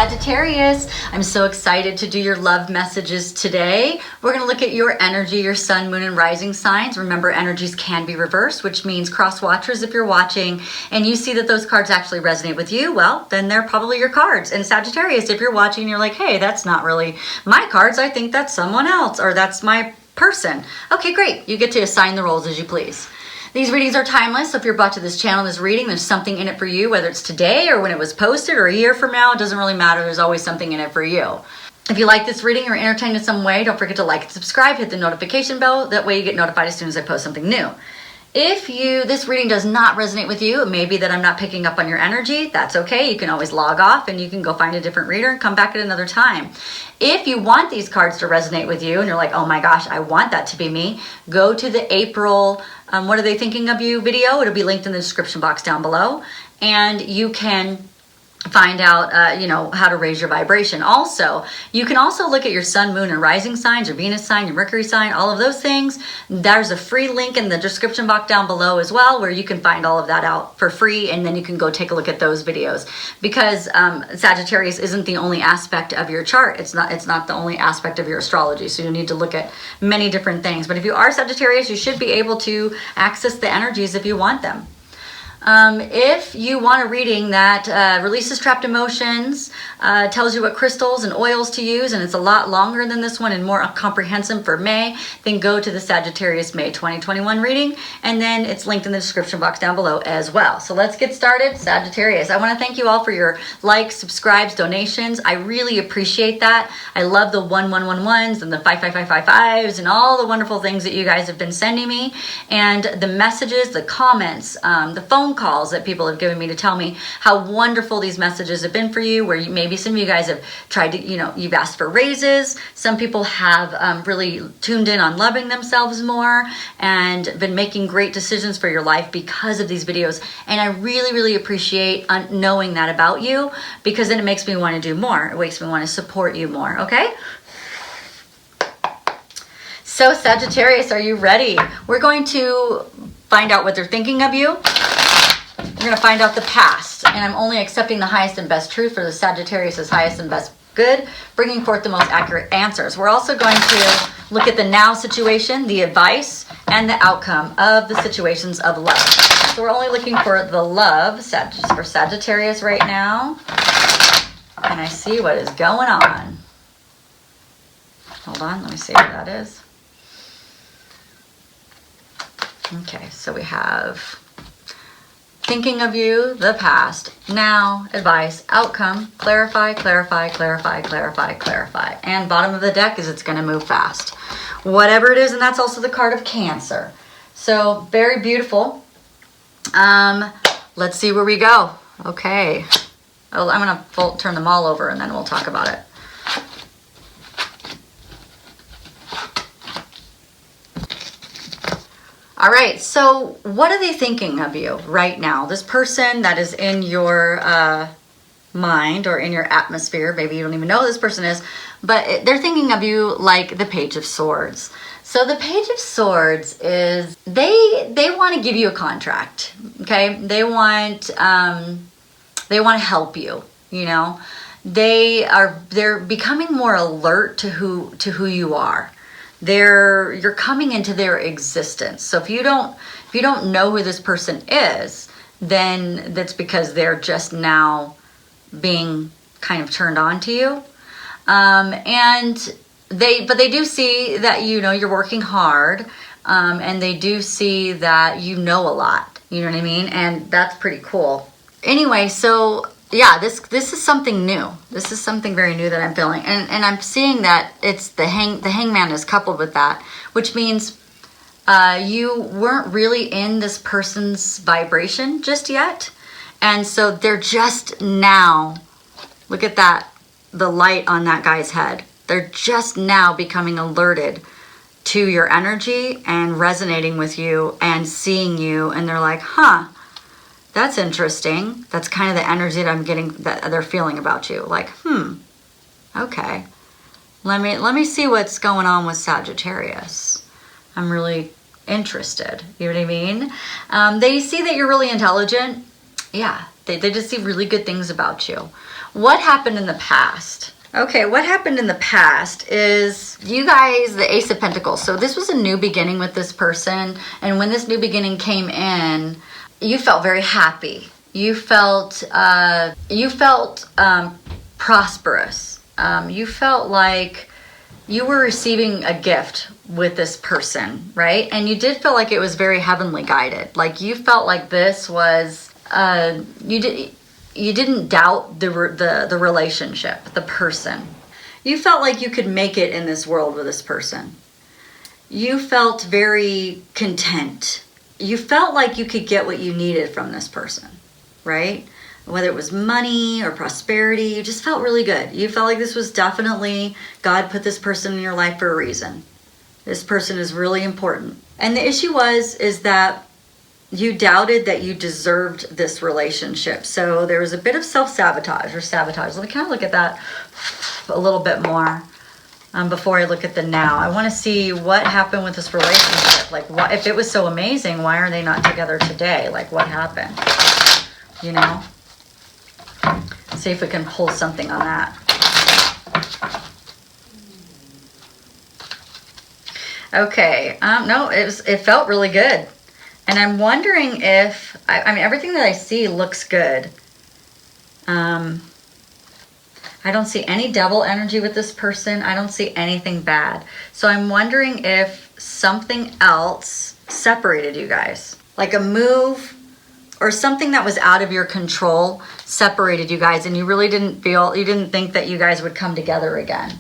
Sagittarius, I'm so excited to do your love messages today. We're going to look at your energy, your sun, moon, and rising signs. Remember, energies can be reversed, which means cross watchers. If you're watching and you see that those cards actually resonate with you, well, then they're probably your cards. And Sagittarius, if you're watching and you're like, hey, that's not really my cards, I think that's someone else, or that's my person. Okay, great. You get to assign the roles as you please. These readings are timeless, so if you're brought to this channel, this reading, there's something in it for you, whether it's today or when it was posted or a year from now, it doesn't really matter. There's always something in it for you. If you like this reading or entertained in some way, don't forget to like and subscribe, hit the notification bell. That way you get notified as soon as I post something new. If this reading does not resonate with you, it may be that I'm not picking up on your energy. That's okay. You can always log off and you can go find a different reader and come back at another time. If you want these cards to resonate with you and you're like, oh my gosh, I want that to be me, go to the April What Are They Thinking of You video. It'll be linked in the description box down below. And you can find out, how to raise your vibration. Also, you can also look at your sun, moon, and rising signs, your Venus sign, your Mercury sign, all of those things. There's a free link in the description box down below as well, where you can find all of that out for free, and then you can go take a look at those videos. Because Sagittarius isn't the only aspect of your chart. It's not the only aspect of your astrology. So you need to look at many different things. But if you are Sagittarius, you should be able to access the energies if you want them. If you want a reading that releases trapped emotions, tells you what crystals and oils to use, and it's a lot longer than this one and more comprehensive for May, then go to the Sagittarius May 2021 reading, and then it's linked in the description box down below as well. So let's get started. Sagittarius, I want to thank you all for your likes, subscribes, donations. I really appreciate that. I love the 1111s and the 55555s and all the wonderful things that you guys have been sending me, and the messages, the comments, the phone calls that people have given me to tell me how wonderful these messages have been for you, where maybe some of you guys have tried to, you've asked for raises. Some people have really tuned in on loving themselves more and been making great decisions for your life because of these videos. And I really, really appreciate knowing that about you, because then it makes me want to do more. It makes me want to support you more, okay? So Sagittarius, are you ready? We're going to find out what they're thinking of you. We're going to find out the past, and I'm only accepting the highest and best truth for the Sagittarius' highest and best good, bringing forth the most accurate answers. We're also going to look at the now situation, the advice, and the outcome of the situations of love. So we're only looking for the love for Sagittarius right now. And I see what is going on. Hold on, let me see what that is. Okay, so we have thinking of you, the past, now, advice, outcome, clarify, clarify, clarify, clarify, clarify. And bottom of the deck is it's going to move fast. Whatever it is, and that's also the card of Cancer. So very beautiful. Let's see where we go. Okay. Oh, I'm going to turn them all over and then we'll talk about it. All right, so what are they thinking of you right now? This person that is in your mind or in your atmosphere, maybe you don't even know who this person is, but they're thinking of you like the Page of Swords. So the Page of Swords is, they want to give you a contract, okay? They want to help you, They're becoming more alert to who you are. You're coming into their existence. So if you don't know who this person is, then that's because they're just now being kind of turned on to you. But they do see that you're working hard, and they do see that you know a lot. You know what I mean? And that's pretty cool. Anyway, so yeah, this is something new. This is something very new that I'm feeling. And I'm seeing that it's the hangman is coupled with that, which means you weren't really in this person's vibration just yet. And so they're just now, look at that, the light on that guy's head. They're just now becoming alerted to your energy and resonating with you and seeing you. And they're like, huh. That's interesting. That's kind of the energy that I'm getting, that they're feeling about you. Like, okay. Let me see what's going on with Sagittarius. I'm really interested. You know what I mean? They see that you're really intelligent. Yeah, they just see really good things about you. What happened in the past? Okay, what happened in the past is you guys, the Ace of Pentacles. So this was a new beginning with this person. And when this new beginning came in, you felt very happy. You felt prosperous. You felt like you were receiving a gift with this person, right? And you did feel like it was very heavenly guided. Like you felt like this was, you didn't doubt the relationship, the person. You felt like you could make it in this world with this person. You felt very content. You felt like you could get what you needed from this person, right? Whether it was money or prosperity, you just felt really good. You felt like this was definitely, God put this person in your life for a reason. This person is really important. And the issue is that you doubted that you deserved this relationship. So there was a bit of self-sabotage or sabotage. Let me kind of look at that a little bit more before I look at the now. I want to see what happened with this relationship. Like, what, if it was so amazing, why are they not together today? Like, what happened? You know? See if we can pull something on that. Okay. No, it felt really good. And I'm wondering if, I mean, everything that I see looks good. I don't see any devil energy with this person. I don't see anything bad. So I'm wondering if something else separated you guys. Like a move or something that was out of your control separated you guys. And you really didn't think that you guys would come together again.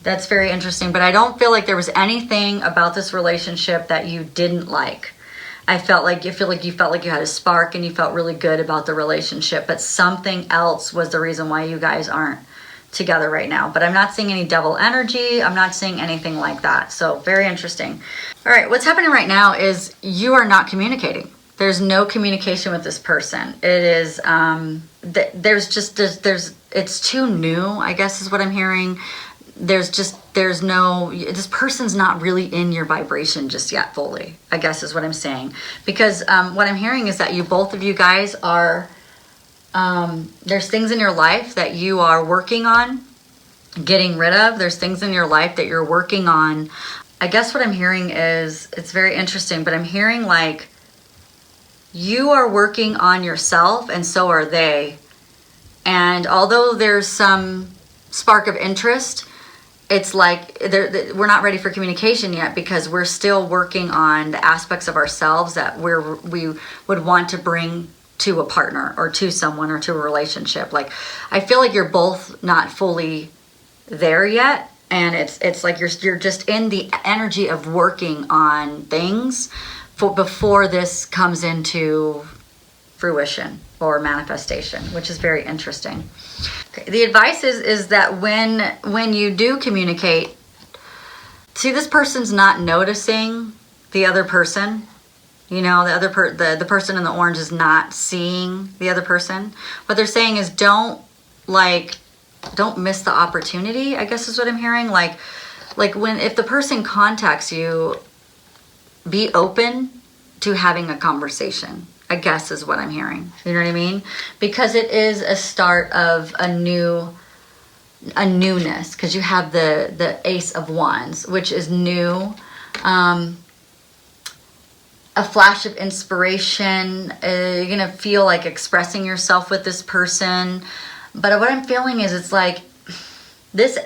That's very interesting. But I don't feel like there was anything about this relationship that you didn't like. I felt like you felt like you had a spark and you felt really good about the relationship, but something else was the reason why you guys aren't together right now. But I'm not seeing any devil energy. I'm not seeing anything like that. So very interesting. All right, what's happening right now is you are not communicating. There's no communication with this person. It is it's too new, I guess is what I'm hearing. This person's not really in your vibration just yet fully, I guess is what I'm saying. Because what I'm hearing is that both of you guys are, there's things in your life that you are working on getting rid of. There's things in your life that you're working on. I guess what I'm hearing is, it's very interesting, but I'm hearing like you are working on yourself and so are they. And although there's some spark of interest, it's like we're not ready for communication yet because we're still working on the aspects of ourselves that we would want to bring to a partner or to someone or to a relationship. Like, I feel like you're both not fully there yet. And it's like you're just in the energy of working on things before this comes into fruition or manifestation, which is very interesting. Okay, the advice is that when you do communicate, see, this person's not noticing the other person. You know, the person in the orange is not seeing the other person. What they're saying is don't miss the opportunity, I guess is what I'm hearing. Like if the person contacts you, be open to having a conversation, I guess is what I'm hearing. You know what I mean? Because it is a start of a newness, because you have the Ace of Wands, which is new. A flash of inspiration. You're going to feel like expressing yourself with this person. But what I'm feeling is it's like this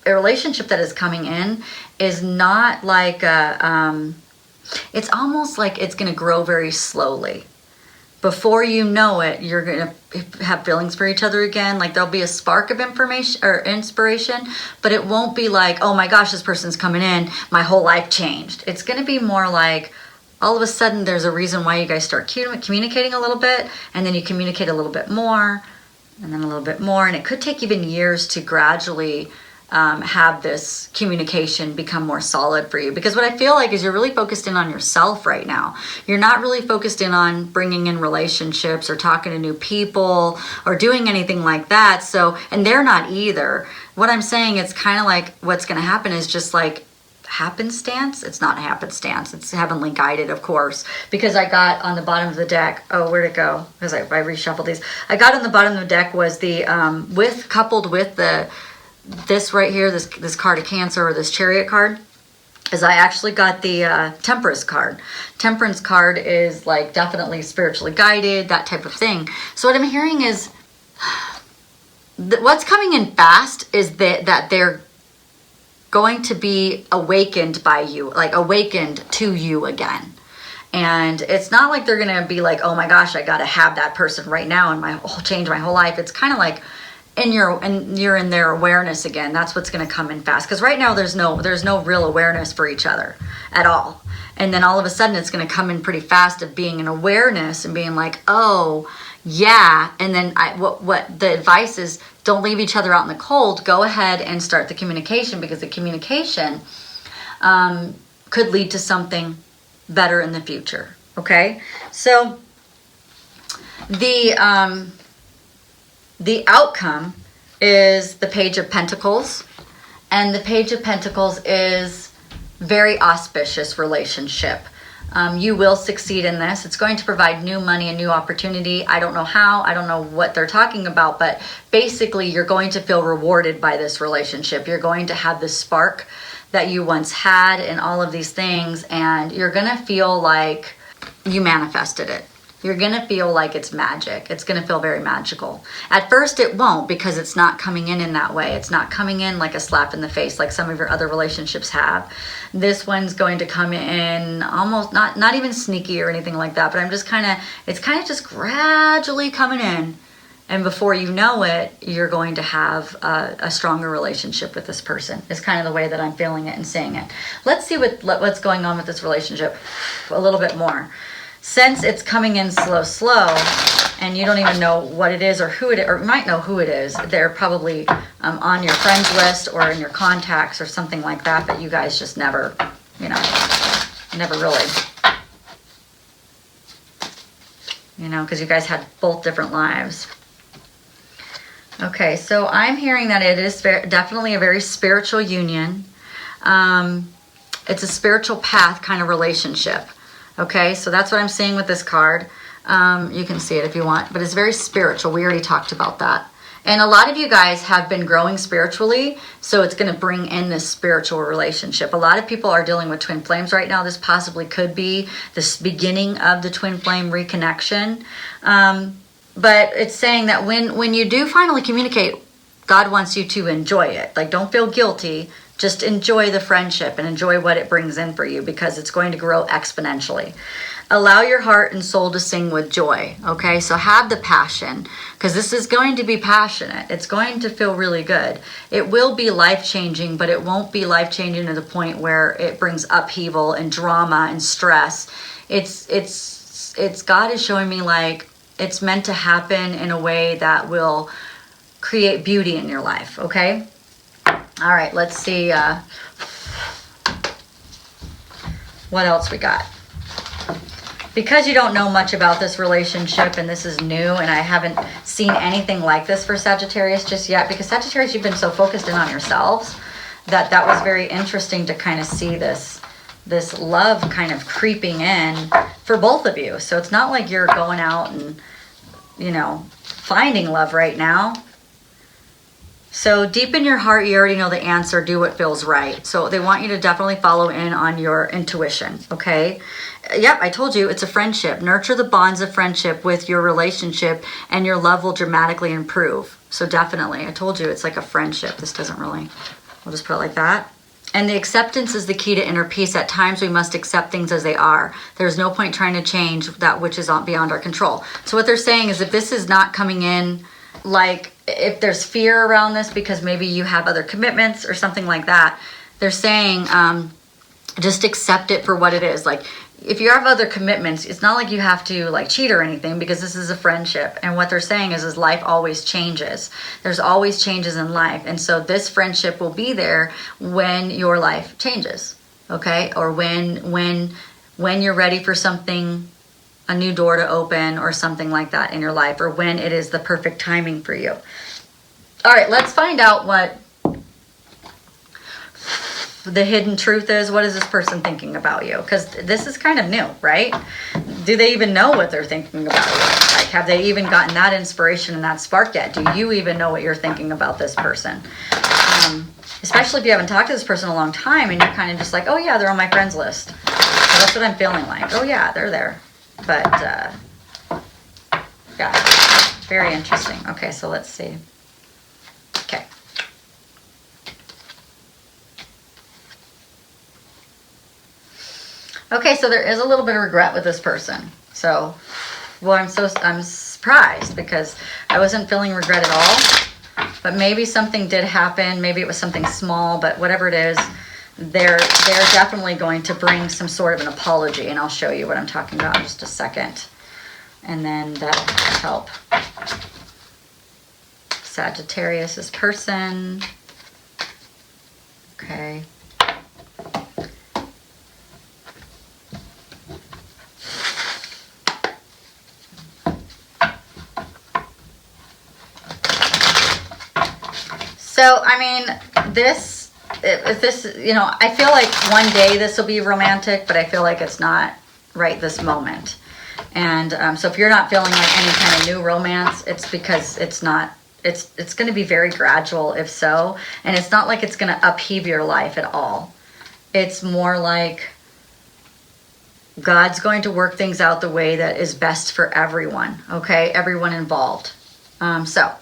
relationship that is coming in is not like it's almost like it's going to grow very slowly. Before you know it, you're going to have feelings for each other again. Like there'll be a spark of information or inspiration, but it won't be like, oh my gosh, this person's coming in, my whole life changed. It's going to be more like all of a sudden there's a reason why you guys start communicating a little bit, and then you communicate a little bit more, and then a little bit more. And it could take even years to gradually have this communication become more solid for you. Because what I feel like is you're really focused in on yourself right now. You're not really focused in on bringing in relationships or talking to new people or doing anything like that. So, and they're not either. What I'm saying, it's kind of like what's going to happen is just like happenstance. It's not happenstance. It's heavenly guided, of course, because I got on the bottom of the deck. Oh, where'd it go? Because I reshuffled these. I got on the bottom of the deck was the coupled with this right here, this card of Cancer, or this Chariot card, is I actually got the Temperance card. Temperance card is like definitely spiritually guided, that type of thing. So what I'm hearing is what's coming in fast is that they're going to be awakened by you, like awakened to you again. And it's not like they're going to be like, oh my gosh, I got to have that person right now and change my whole life. It's kind of like you're in their awareness again. That's what's going to come in fast. Because right now there's no real awareness for each other at all. And then all of a sudden it's going to come in pretty fast of being an awareness and being like, oh yeah. And then what the advice is, don't leave each other out in the cold. Go ahead and start the communication, because the communication could lead to better in the future. Okay, so the outcome is the Page of Pentacles, and the Page of Pentacles is very auspicious relationship. You will succeed in this. It's going to provide new money and new opportunity. I don't know how, I don't know what they're talking about, but basically you're going to feel rewarded by this relationship. You're going to have this spark that you once had and all of these things, and you're going to feel like you manifested it. You're going to feel like it's magic. It's going to feel very magical. At first it won't, because it's not coming in that way. It's not coming in like a slap in the face like some of your other relationships have. This one's going to come in almost not even sneaky or anything like that, but it's kind of just gradually coming in. And before you know it, you're going to have a stronger relationship with this person. It's kind of the way that I'm feeling it and saying it. Let's see what's going on with this relationship a little bit more. Since it's coming in slow, and you don't even know what it is or who it is, or you might know who it is. They're probably on your friends list or in your contacts or something like that, but you guys just never really, because you guys had both different lives. Okay, so I'm hearing that it is definitely a very spiritual union. It's a spiritual path kind of relationship. Okay, so that's what I'm seeing with this card. You can see it if you want, but it's very spiritual. We already talked about that. And a lot of you guys have been growing spiritually, so it's going to bring in this spiritual relationship. A lot of people are dealing with twin flames right now. This possibly could be the beginning of the twin flame reconnection. But it's saying that when you do finally communicate, God wants you to enjoy it. Like, don't feel guilty. Just enjoy the friendship and enjoy what it brings in for you, because it's going to grow exponentially. Allow your heart and soul to sing with joy. Okay, so have the passion, because this is going to be passionate. It's going to feel really good. It will be life-changing, but it won't be life-changing to the point where it brings upheaval and drama and stress. It's God is showing me like it's meant to happen in a way that will create beauty in your life. Okay. All right, let's see what else we got. Because you don't know much about this relationship and this is new, and I haven't seen anything like this for Sagittarius just yet, because Sagittarius, you've been so focused in on yourselves that was very interesting to kind of see this love kind of creeping in for both of you. So it's not like you're going out and, finding love right now. So deep in your heart, you already know the answer. Do what feels right. So they want you to definitely follow in on your intuition, okay? Yep, I told you, it's a friendship. Nurture the bonds of friendship with your relationship, and your love will dramatically improve. So definitely, I told you, it's like a friendship. This doesn't really, we'll just put it like that. And the acceptance is the key to inner peace. At times, we must accept things as they are. There's no point trying to change that which is beyond our control. So what they're saying is, if this is not coming in, like, if there's fear around this because maybe you have other commitments or something like that, they're saying just accept it for what it is. Like, if you have other commitments, it's not like you have to like cheat or anything, because this is a friendship. And what they're saying is life always changes. There's always changes in life. And so this friendship will be there when your life changes, okay? Or when you're ready for something, a new door to open or something like that in your life, or when it is the perfect timing for you. All right, let's find out what the hidden truth is, what is this person thinking about you? Because this is kind of new, right? Do they even know what they're thinking about you? Like, have they even gotten that inspiration and that spark yet? Do you even know what you're thinking about this person? Especially if you haven't talked to this person in a long time and you're kind of just like, oh yeah, they're on my friends list. So that's what I'm feeling like. Oh yeah, they're there. But, yeah, very interesting. Okay, so let's see. Okay. Okay, so there is a little bit of regret with this person. So, well, I'm surprised because I wasn't feeling regret at all. But maybe something did happen. Maybe it was something small, but whatever it is, they're definitely going to bring some sort of an apology, and I'll show you what I'm talking about in just a second. And then that'll help. Sagittarius, this person. Okay. So, I mean, this, you know, I feel like one day this will be romantic, but I feel like it's not right this moment. And so if you're not feeling like any kind of new romance, it's because it's not, it's going to be very gradual, if so. And it's not like it's going to upheave your life at all. It's more like God's going to work things out the way that is best for everyone, okay? Everyone involved. So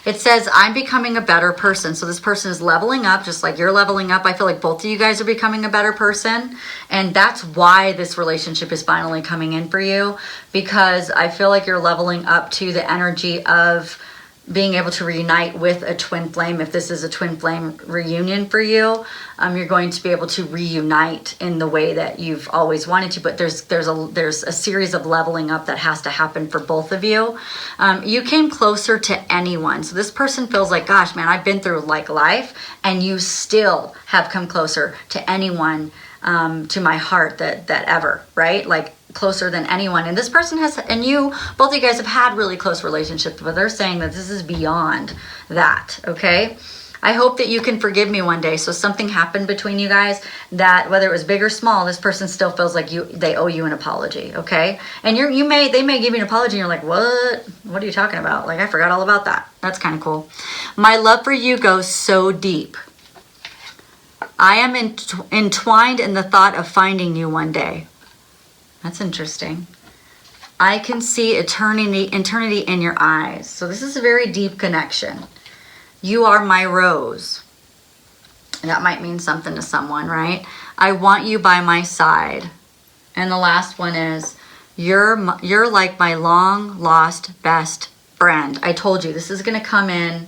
it says, I'm becoming a better person. So this person is leveling up, just like you're leveling up. I feel like both of you guys are becoming a better person. And that's why this relationship is finally coming in for you. Because I feel like you're leveling up to the energy of being able to reunite with a twin flame. If this is a twin flame reunion for you, you're going to be able to reunite in the way that you've always wanted to. But there's a series of leveling up that has to happen for both of you. You came closer to anyone. So this person feels like, gosh, man, I've been through like life, and you still have come closer to anyone, to my heart that ever, right? Like, closer than anyone. And this person has, and you, both of you guys have had really close relationships, but they're saying that this is beyond that, okay? I hope that you can forgive me one day. So something happened between you guys that, whether it was big or small, this person still feels like they owe you an apology, okay? And they may give you an apology and you're like, what are you talking about? Like, I forgot all about that. That's kind of cool. My love for you goes so deep. I am entwined in the thought of finding you one day. That's interesting. I can see eternity in your eyes. So this is a very deep connection. You are my rose. That might mean something to someone, right? I want you by my side. And the last one is, you're like my long lost best friend. I told you this is going to come in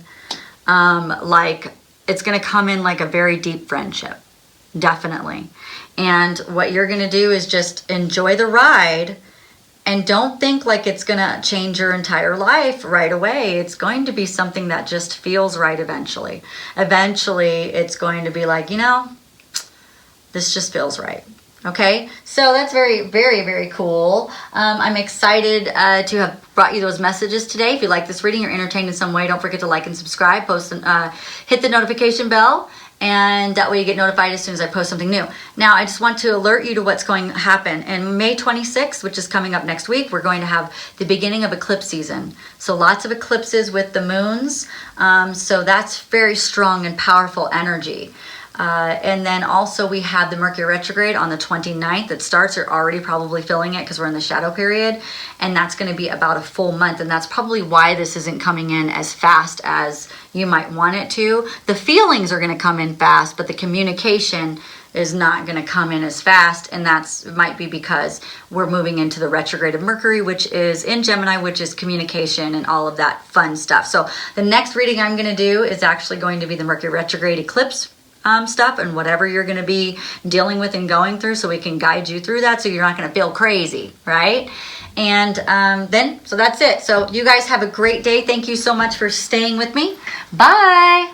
it's going to come in like a very deep friendship. Definitely. And what you're going to do is just enjoy the ride, and don't think like it's going to change your entire life right away. It's going to be something that just feels right eventually. Eventually, it's going to be like, you know, this just feels right. Okay, so that's very, very, very cool. I'm excited to have brought you those messages today. If you like this reading or entertained in some way, don't forget to like and subscribe, post and hit the notification bell, and that way you get notified as soon as I post something new. Now, I just want to alert you to what's going to happen. And May 26th, which is coming up next week, we're going to have the beginning of eclipse season. So lots of eclipses with the moons. So that's very strong and powerful energy. And then also we have the Mercury retrograde on the 29th. It starts, you're already probably feeling it because we're in the shadow period. And that's going to be about a full month. And that's probably why this isn't coming in as fast as you might want it to. The feelings are going to come in fast, but the communication is not going to come in as fast. And that's might be because we're moving into the retrograde of Mercury, which is in Gemini, which is communication and all of that fun stuff. So the next reading I'm going to do is actually going to be the Mercury retrograde eclipse stuff, and whatever you're going to be dealing with and going through, so we can guide you through that so you're not going to feel crazy, right? And so that's it. So you guys have a great day. Thank you so much for staying with me. Bye.